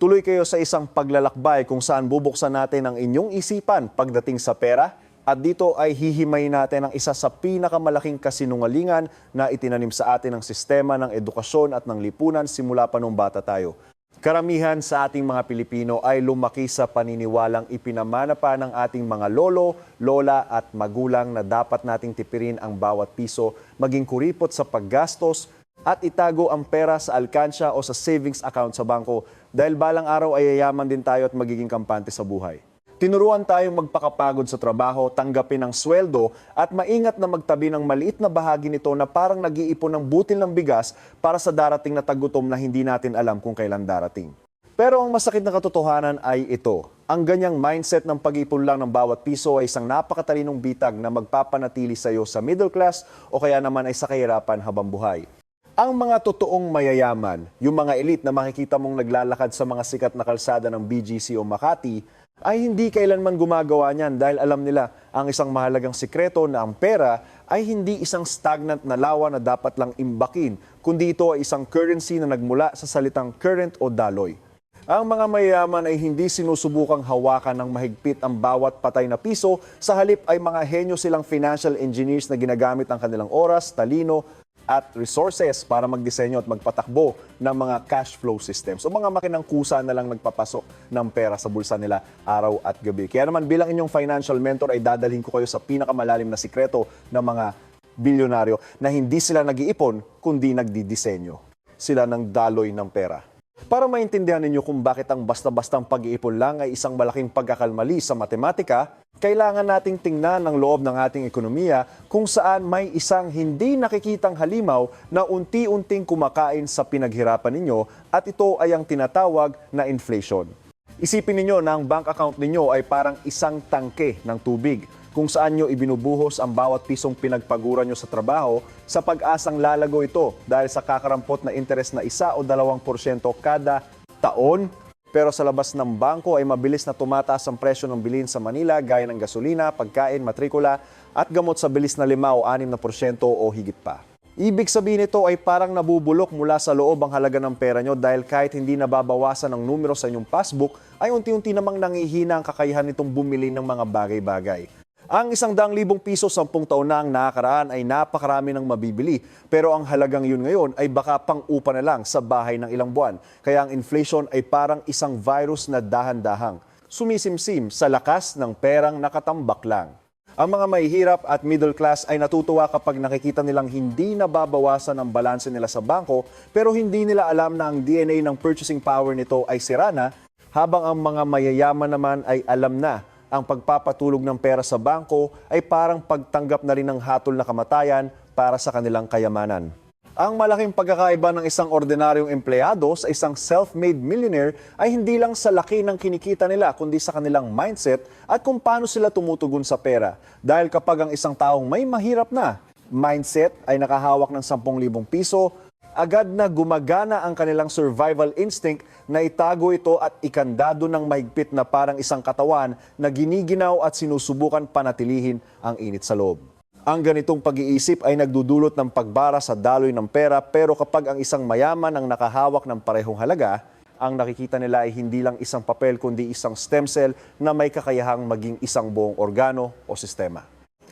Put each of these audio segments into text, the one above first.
Tuloy kayo sa isang paglalakbay kung saan bubuksan natin ang inyong isipan pagdating sa pera. At dito ay hihimayin natin ang isa sa pinakamalaking kasinungalingan na itinanim sa atin ng sistema ng edukasyon at ng lipunan simula pa nung bata tayo. Karamihan sa ating mga Pilipino ay lumaki sa paniniwalang ipinamana pa ng ating mga lolo, lola at magulang na dapat nating tipirin ang bawat piso, maging kuripot sa paggastos at itago ang pera sa alkansya o sa savings account sa bangko dahil balang araw ay yayaman din tayo at magiging kampante sa buhay. Tinuruan tayong magpakapagod sa trabaho, tanggapin ang sweldo at maingat na magtabi ng maliit na bahagi nito na parang nag-iipon ng butil ng bigas para sa darating na tagutom na hindi natin alam kung kailan darating. Pero ang masakit na katotohanan ay ito. Ang ganyang mindset ng pag-ipon lang ng bawat piso ay isang napakatalinong bitag na magpapanatili sa iyo sa middle class o kaya naman ay sa kahirapan habang buhay. Ang mga totoong mayayaman, yung mga elite na makikita mong naglalakad sa mga sikat na kalsada ng BGC o Makati, ay hindi kailanman gumagawa niyan dahil alam nila ang isang mahalagang sikreto na ang pera ay hindi isang stagnant na lawa na dapat lang imbakin, kundi ito ay isang currency na nagmula sa salitang current o daloy. Ang mga mayayaman ay hindi sinusubukang hawakan ng mahigpit ang bawat patay na piso, sa halip ay mga henyo silang financial engineers na ginagamit ang kanilang oras, talino, at resources para magdisenyo at magpatakbo ng mga cash flow systems o mga makinang kusa na lang nagpapasok ng pera sa bulsa nila araw at gabi. Kaya naman bilang inyong financial mentor ay dadalhin ko kayo sa pinakamalalim na sikreto ng mga bilyonaryo na hindi sila nag-iipon kundi nagdidisenyo. Sila ng daloy ng pera. Para maintindihan ninyo kung bakit ang basta-bastang pag-iipon lang ay isang malaking pagkakalmali sa matematika, kailangan nating tingnan ang loob ng ating ekonomiya kung saan may isang hindi nakikitang halimaw na unti-unting kumakain sa pinaghirapan ninyo at ito ay ang tinatawag na inflation. Isipin ninyo na ang bank account ninyo ay parang isang tangke ng tubig kung saan nyo ibinubuhos ang bawat pisong pinagpaguran nyo sa trabaho sa pag-asang lalago ito dahil sa kakarampot na interes na 1 o 2% kada taon. Pero sa labas ng bangko ay mabilis na tumataas ang presyo ng bilhin sa Manila gaya ng gasolina, pagkain, matrikula at gamot sa bilis na 5 o 6% o higit pa. Ibig sabihin nito ay parang nabubulok mula sa loob ang halaga ng pera nyo dahil kahit hindi nababawasan ang numero sa inyong passbook ay unti-unti namang nangihina ang kakayahan nitong bumili ng mga bagay-bagay. Ang 100,000 piso 10 taon na ang nakakaraan ay napakarami ng mabibili pero ang halagang yun ngayon ay baka pang-upa na lang sa bahay ng ilang buwan. Kaya ang inflation ay parang isang virus na dahan-dahang sumisimsim sa lakas ng perang nakatambak lang. Ang mga mahihirap at middle class ay natutuwa kapag nakikita nilang hindi nababawasan ang balanse nila sa bangko pero hindi nila alam na ang DNA ng purchasing power nito ay sira na, habang ang mga mayayaman naman ay alam na ang pagpapatulog ng pera sa bangko ay parang pagtanggap na rin ng hatol na kamatayan para sa kanilang kayamanan. Ang malaking pagkakaiba ng isang ordinaryong empleyado sa isang self-made millionaire ay hindi lang sa laki ng kinikita nila kundi sa kanilang mindset at kung paano sila tumutugon sa pera. Dahil kapag ang isang taong may mahirap na mindset ay nakahawak ng 10,000 piso, agad na gumagana ang kanilang survival instinct na itago ito at ikandado ng mahigpit na parang isang katawan na giniginaw at sinusubukan panatilihin ang init sa loob. Ang ganitong pag-iisip ay nagdudulot ng pagbara sa daloy ng pera pero kapag ang isang mayaman ang nakahawak ng parehong halaga, ang nakikita nila ay hindi lang isang papel kundi isang stem cell na may kakayahang maging isang buong organo o sistema.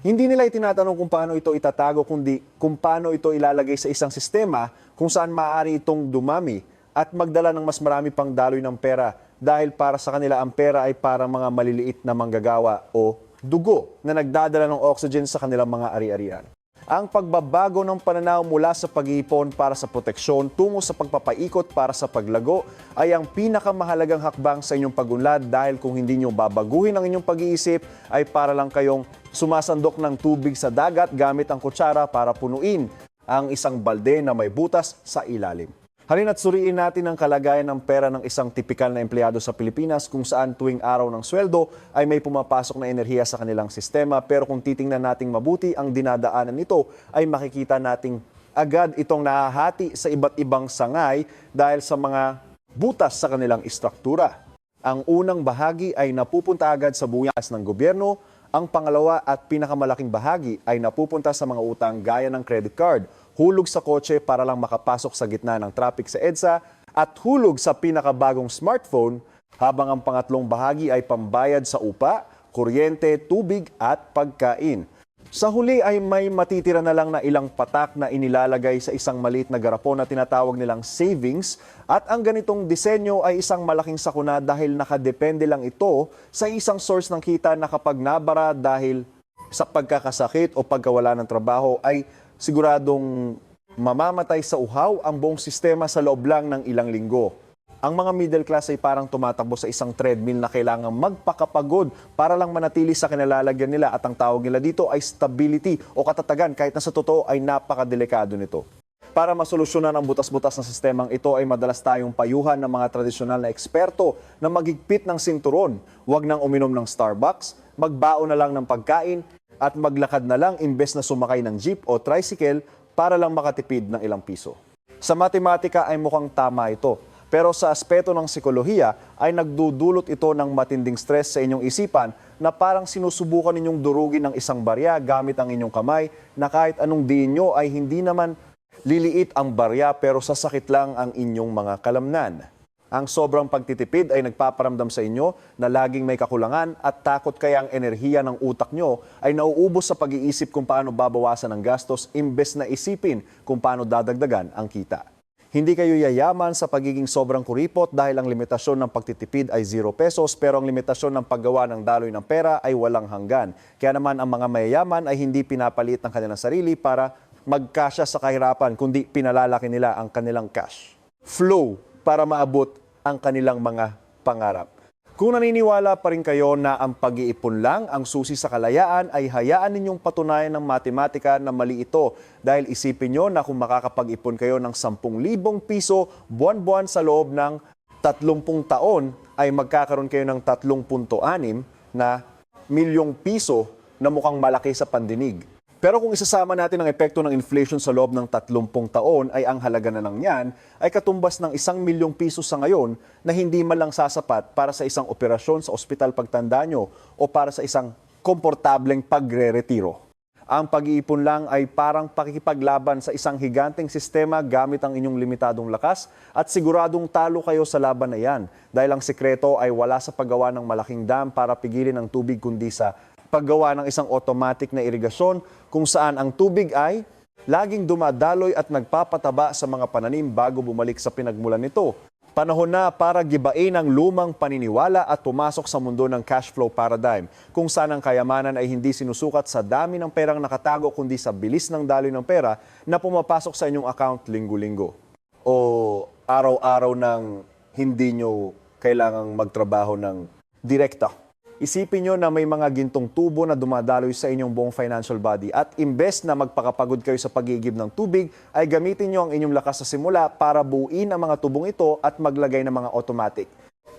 Hindi nila itinatanong kung paano ito itatago kundi kung paano ito ilalagay sa isang sistema kung saan maaari itong dumami at magdala ng mas marami pang daloy ng pera dahil para sa kanila ang pera ay parang mga maliliit na manggagawa o dugo na nagdadala ng oxygen sa kanilang mga ari-arian. Ang pagbabago ng pananaw mula sa pag-iipon para sa proteksyon tungo sa pagpapaikot para sa paglago ay ang pinakamahalagang hakbang sa inyong pagunlad dahil kung hindi nyo babaguhin ang inyong pag-iisip ay para lang kayong sumasandok ng tubig sa dagat gamit ang kutsara para punuin ang isang balde na may butas sa ilalim. Halina't suriin natin ang kalagayan ng pera ng isang tipikal na empleyado sa Pilipinas kung saan tuwing araw ng sweldo ay may pumapasok na enerhiya sa kanilang sistema pero kung titingnan nating mabuti ang dinadaanan nito ay makikita nating agad itong nahahati sa iba't ibang sangay dahil sa mga butas sa kanilang istruktura. Ang unang bahagi ay napupunta agad sa buwis ng gobyerno, ang pangalawa at pinakamalaking bahagi ay napupunta sa mga utang gaya ng credit card, hulog sa kotse para lang makapasok sa gitna ng traffic sa EDSA, at hulog sa pinakabagong smartphone, habang ang pangatlong bahagi ay pambayad sa upa, kuryente, tubig at pagkain. Sa huli ay may matitira na lang na ilang patak na inilalagay sa isang maliit na garapon na tinatawag nilang savings, at ang ganitong disenyo ay isang malaking sakuna dahil nakadepende lang ito sa isang source ng kita na kapag nabara dahil sa pagkakasakit o pagkawala ng trabaho ay siguradong mamamatay sa uhaw ang buong sistema sa loob lang ng ilang linggo. Ang mga middle class ay parang tumatakbo sa isang treadmill na kailangang magpakapagod para lang manatili sa kinalalagyan nila, at ang tawag nila dito ay stability o katatagan, kahit na sa totoo ay napakadelikado nito. Para masolusyonan ang butas-butas ng sistemang ito ay madalas tayong payuhan ng mga tradisyonal na eksperto na magigpit ng sinturon, huwag nang uminom ng Starbucks, magbaon na lang ng pagkain at maglakad na lang imbes na sumakay ng jeep o tricycle para lang makatipid ng ilang piso. Sa matematika ay mukhang tama ito. Pero sa aspeto ng psikolohiya ay nagdudulot ito ng matinding stress sa inyong isipan na parang sinusubukan ninyong durugin ng isang barya gamit ang inyong kamay na kahit anong diin nyo ay hindi naman liliit ang barya pero sasakit lang ang inyong mga kalamnan. Ang sobrang pagtitipid ay nagpaparamdam sa inyo na laging may kakulangan at takot kaya ang enerhiya ng utak nyo ay nauubos sa pag-iisip kung paano babawasan ang gastos imbes na isipin kung paano dadagdagan ang kita. Hindi kayo yayaman sa pagiging sobrang kuripot dahil ang limitasyon ng pagtitipid ay 0 pesos pero ang limitasyon ng paggawa ng daloy ng pera ay walang hanggan. Kaya naman ang mga mayayaman ay hindi pinapalit ng kanilang sarili para magkasya sa kahirapan, kundi pinalalaki nila ang kanilang cash flow para maabot ang kanilang mga pangarap. Kung naniniwala pa rin kayo na ang pag-iipon lang ang susi sa kalayaan, ay hayaan ninyong patunayan ng matematika na mali ito dahil isipin nyo na kung makakapag-ipon kayo ng 10,000 piso buwan-buwan sa loob ng 30 taon, ay magkakaroon kayo ng 3.6 na milyong piso na mukhang malaki sa pandinig. Pero kung isasama natin ang epekto ng inflation sa loob ng 30 taon ay ang halaga na lang yan ay katumbas ng 1,000,000 piso sa ngayon na hindi man lang sasapat para sa isang operasyon sa ospital pagtanda nyo o para sa isang komportableng pagre-retiro. Ang pag-iipon lang ay parang pakikipaglaban sa isang higanteng sistema gamit ang inyong limitadong lakas at siguradong talo kayo sa laban na yan dahil ang sekreto ay wala sa paggawa ng malaking dam para pigilin ang tubig kundi sa paggawa ng isang automatic na irigasyon kung saan ang tubig ay laging dumadaloy at nagpapataba sa mga pananim bago bumalik sa pinagmulan nito. Panahon na para gibain ang lumang paniniwala at pumasok sa mundo ng cash flow paradigm kung saan ang kayamanan ay hindi sinusukat sa dami ng perang nakatago kundi sa bilis ng daloy ng pera na pumapasok sa inyong account linggo-linggo o araw-araw nang hindi nyo kailangang magtrabaho ng direkta. Isipin nyo na may mga gintong tubo na dumadaloy sa inyong buong financial body at imbes na magpakapagod kayo sa pag-iigib ng tubig, ay gamitin nyo ang inyong lakas sa simula para buuin ang mga tubong ito at maglagay ng mga automatic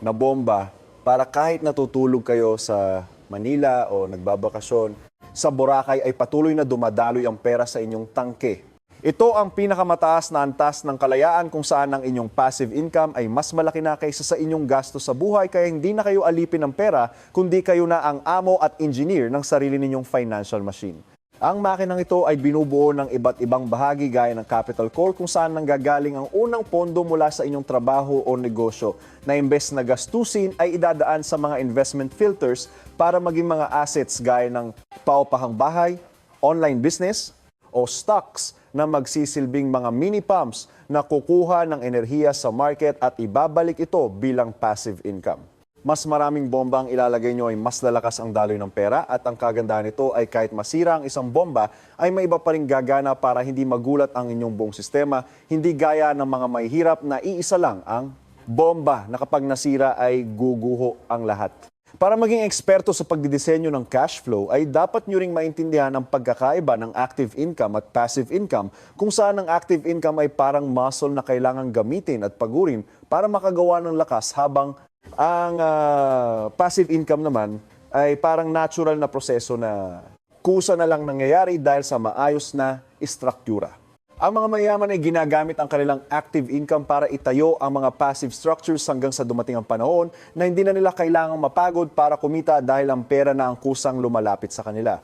na bomba para kahit natutulog kayo sa Manila o nagbabakasyon, sa Boracay ay patuloy na dumadaloy ang pera sa inyong tangke. Ito ang pinakamataas na antas ng kalayaan kung saan ang inyong passive income ay mas malaki na kaysa sa inyong gasto sa buhay kaya hindi na kayo alipin ng pera kundi kayo na ang amo at engineer ng sarili ninyong financial machine. Ang makinang ito ay binubuo ng iba't ibang bahagi gaya ng capital core kung saan nanggagaling ang unang pondo mula sa inyong trabaho o negosyo na imbes na gastusin ay idadaan sa mga investment filters para maging mga assets gaya ng paupahang bahay, online business o stocks na magsisilbing mga mini pumps na kukuha ng enerhiya sa market at ibabalik ito bilang passive income. Mas maraming bomba ang ilalagay nyo ay mas lalakas ang daloy ng pera at ang kagandahan nito ay kahit masira ang isang bomba ay may iba pa rin gagana para hindi magulat ang inyong buong sistema, hindi gaya ng mga mahihirap na iisa lang ang bomba na kapag nasira ay guguho ang lahat. Para maging eksperto sa pagdidisenyo ng cash flow ay dapat nyo ring maintindihan ang pagkakaiba ng active income at passive income kung saan ang active income ay parang muscle na kailangang gamitin at pagurin para makagawa ng lakas habang ang passive income naman ay parang natural na proseso na kusa na lang nangyayari dahil sa maayos na istruktura. Ang mga mayaman ay ginagamit ang kanilang active income para itayo ang mga passive structures hanggang sa dumating ang panahon na hindi na nila kailangang mapagod para kumita dahil ang pera na ang kusang lumalapit sa kanila.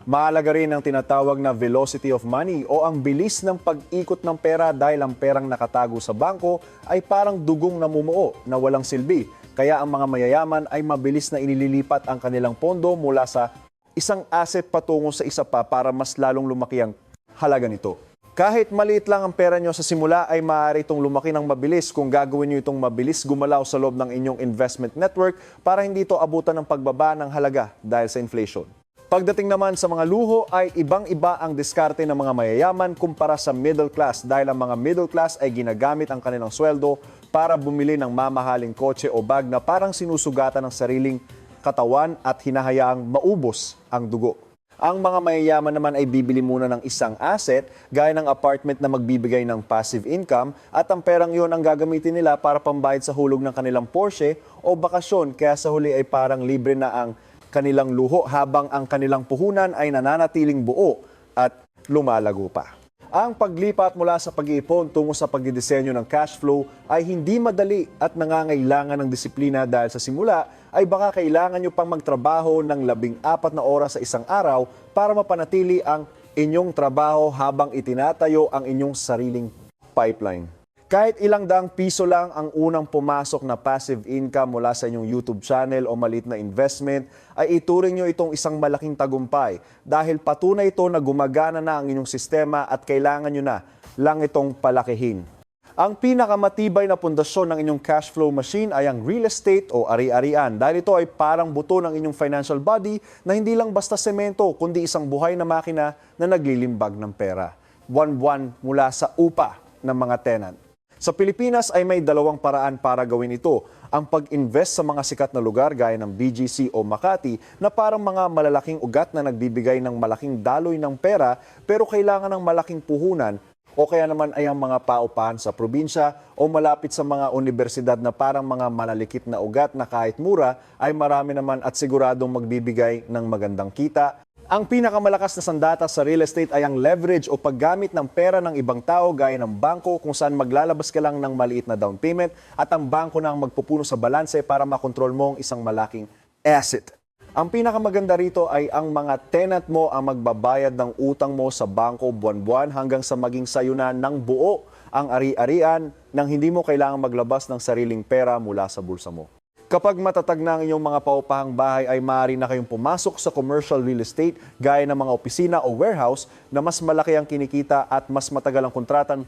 Mahalaga rin ang tinatawag na velocity of money o ang bilis ng pag-ikot ng pera dahil ang perang nakatago sa bangko ay parang dugong namumuo na walang silbi. Kaya ang mga mayayaman ay mabilis na inililipat ang kanilang pondo mula sa isang asset patungo sa isa pa para mas lalong lumaki ang halaga nito. Kahit maliit lang ang pera nyo sa simula ay maaari itong lumaki ng mabilis kung gagawin nyo itong mabilis gumalaw sa loob ng inyong investment network para hindi ito abutan ng pagbaba ng halaga dahil sa inflation. Pagdating naman sa mga luho ay ibang-iba ang diskarte ng mga mayayaman kumpara sa middle class dahil ang mga middle class ay ginagamit ang kanilang sweldo para bumili ng mamahaling kotse o bag na parang sinusugatan ng sariling katawan at hinahayaang maubos ang dugo. Ang mga mayayaman naman ay bibili muna ng isang asset gaya ng apartment na magbibigay ng passive income at ang perang iyon ang gagamitin nila para pambayad sa hulog ng kanilang Porsche o bakasyon kaya sa huli ay parang libre na ang kanilang luho habang ang kanilang puhunan ay nananatiling buo at lumalago pa. Ang paglipat mula sa pag-iipon tungo sa pagdidisenyo ng cash flow ay hindi madali at nangangailangan ng disiplina dahil sa simula ay baka kailangan nyo pang magtrabaho ng 14 na oras sa isang araw para mapanatili ang inyong trabaho habang itinatayo ang inyong sariling pipeline. Kahit ilang daang piso lang ang unang pumasok na passive income mula sa inyong YouTube channel o maliit na investment, ay ituring nyo itong isang malaking tagumpay dahil patunay ito na gumagana na ang inyong sistema at kailangan nyo na lang itong palakihin. Ang pinakamatibay na pundasyon ng inyong cash flow machine ay ang real estate o ari-arian dahil ito ay parang buto ng inyong financial body na hindi lang basta semento kundi isang buhay na makina na naglilimbag ng pera. Buwan-buwan mula sa upa ng mga tenant. Sa Pilipinas ay may dalawang paraan para gawin ito. Ang pag-invest sa mga sikat na lugar gaya ng BGC o Makati na parang mga malalaking ugat na nagbibigay ng malaking daloy ng pera pero kailangan ng malaking puhunan o kaya naman ay ang mga paupahan sa probinsya o malapit sa mga universidad na parang mga malalikit na ugat na kahit mura ay marami naman at siguradong magbibigay ng magandang kita. Ang pinakamalakas na sandata sa real estate ay ang leverage o paggamit ng pera ng ibang tao gaya ng bangko kung saan maglalabas ka lang ng maliit na down payment at ang bangko na ang magpupuno sa balanse para makontrol mo ang isang malaking asset. Ang pinakamaganda rito ay ang mga tenant mo ang magbabayad ng utang mo sa bangko buwan-buwan hanggang sa maging sayo na ng buo ang ari-arian nang hindi mo kailangang maglabas ng sariling pera mula sa bulsa mo. Kapag matatag na ang inyong mga paupahang bahay ay maaari na kayong pumasok sa commercial real estate gaya ng mga opisina o warehouse na mas malaki ang kinikita at mas matagal ang kontratan.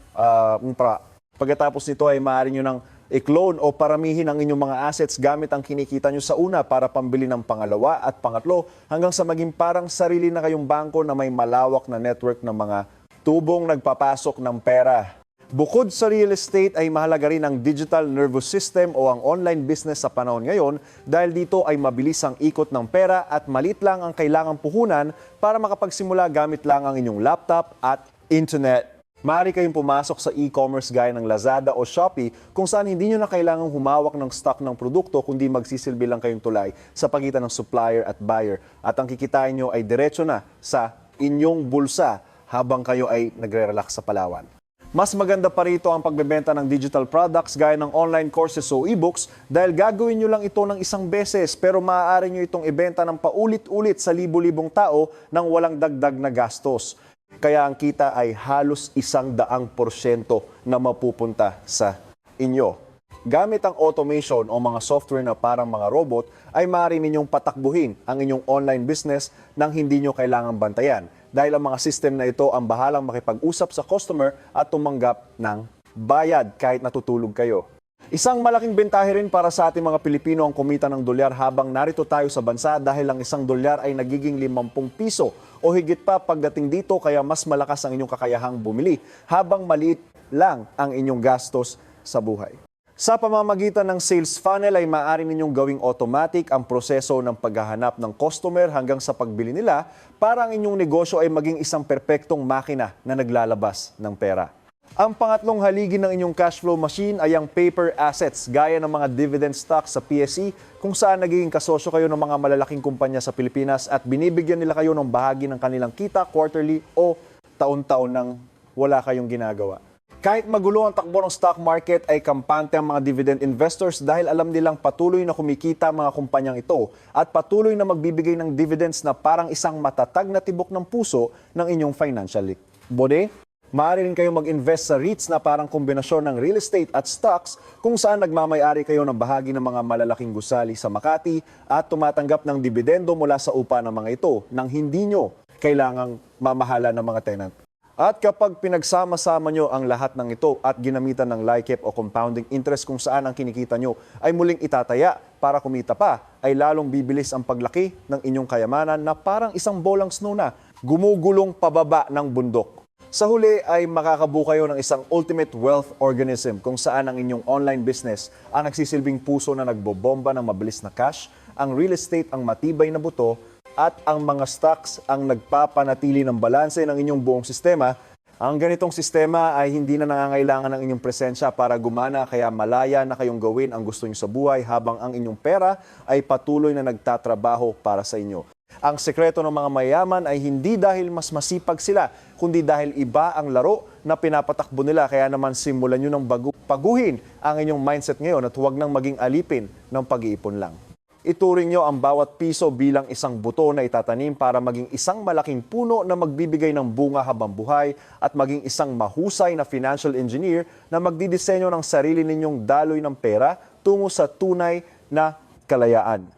Pagkatapos nito ay maaari nyo nang i-clone o paramihin ang inyong mga assets gamit ang kinikita nyo sa una para pambili ng pangalawa at pangatlo hanggang sa maging parang sarili na kayong bangko na may malawak na network ng mga tubong nagpapasok ng pera. Bukod sa real estate ay mahalaga rin ang digital nervous system o ang online business sa panahon ngayon dahil dito ay mabilis ang ikot ng pera at maliit lang ang kailangang puhunan para makapagsimula gamit lang ang inyong laptop at internet. Maaari kayong pumasok sa e-commerce gaya ng Lazada o Shopee kung saan hindi nyo na kailangang humawak ng stock ng produkto kundi magsisilbi lang kayong tulay sa pagitan ng supplier at buyer at ang kikitain nyo ay diretso na sa inyong bulsa habang kayo ay nagre-relax sa Palawan. Mas maganda pa rito ang pagbebenta ng digital products gaya ng online courses o e-books dahil gagawin nyo lang ito ng isang beses pero maaari nyo itong ibenta ng paulit-ulit sa libo-libong tao nang walang dagdag na gastos. Kaya ang kita ay halos 100% na mapupunta sa inyo. Gamit ang automation o mga software na parang mga robot ay maaari ninyong patakbuhin ang inyong online business nang hindi nyo kailangang bantayan. Dahil ang mga system na ito ang bahalang makipag-usap sa customer at tumanggap ng bayad kahit natutulog kayo. Isang malaking bentahe rin para sa ating mga Pilipino ang kumita ng dolyar habang narito tayo sa bansa dahil ang isang dolyar ay nagiging 50 piso o higit pa pagdating dito kaya mas malakas ang inyong kakayahang bumili habang maliit lang ang inyong gastos sa buhay. Sa pamamagitan ng sales funnel ay maaari ninyong gawing automatic ang proseso ng paghahanap ng customer hanggang sa pagbili nila para ang inyong negosyo ay maging isang perpektong makina na naglalabas ng pera. Ang pangatlong haligi ng inyong cash flow machine ay ang paper assets gaya ng mga dividend stocks sa PSE kung saan nagiging kasosyo kayo ng mga malalaking kumpanya sa Pilipinas at binibigyan nila kayo ng bahagi ng kanilang kita quarterly o taon-taon nang wala kayong ginagawa. Kahit magulo ang takbo ng stock market ay kampante ang mga dividend investors dahil alam nilang patuloy na kumikita ang mga kumpanyang ito at patuloy na magbibigay ng dividends na parang isang matatag na tibok ng puso ng inyong financial body. Maaari rin kayong mag-invest sa REITs na parang kombinasyon ng real estate at stocks kung saan nagmamayari kayo ng bahagi ng mga malalaking gusali sa Makati at tumatanggap ng dividendo mula sa upa ng mga ito nang hindi nyo kailangang mamahala ng mga tenant. At kapag pinagsama-sama nyo ang lahat ng ito at ginamitan ng LICAP o compounding interest kung saan ang kinikita nyo ay muling itataya para kumita pa, ay lalong bibilis ang paglaki ng inyong kayamanan na parang isang bolang snow na gumugulong pababa ng bundok. Sa huli ay makakabuo kayo ng isang ultimate wealth organism kung saan ang inyong online business ang nagsisilbing puso na nagbobomba ng mabilis na cash, ang real estate ang matibay na buto, at ang mga stocks ang nagpapanatili ng balanse ng inyong buong sistema. Ang ganitong sistema ay hindi na nangangailangan ng inyong presensya para gumana kaya malaya na kayong gawin ang gusto niyo sa buhay habang ang inyong pera ay patuloy na nagtatrabaho para sa inyo. Ang sekreto ng mga mayaman ay hindi dahil mas masipag sila, kundi dahil iba ang laro na pinapatakbo nila. Kaya naman simulan nyo ng paguhin ang inyong mindset ngayon at huwag nang maging alipin ng pag-iipon lang. Ituring nyo ang bawat piso bilang isang buto na itatanim para maging isang malaking puno na magbibigay ng bunga habang buhay at maging isang mahusay na financial engineer na magdidisenyo ng sarili ninyong daloy ng pera tungo sa tunay na kalayaan.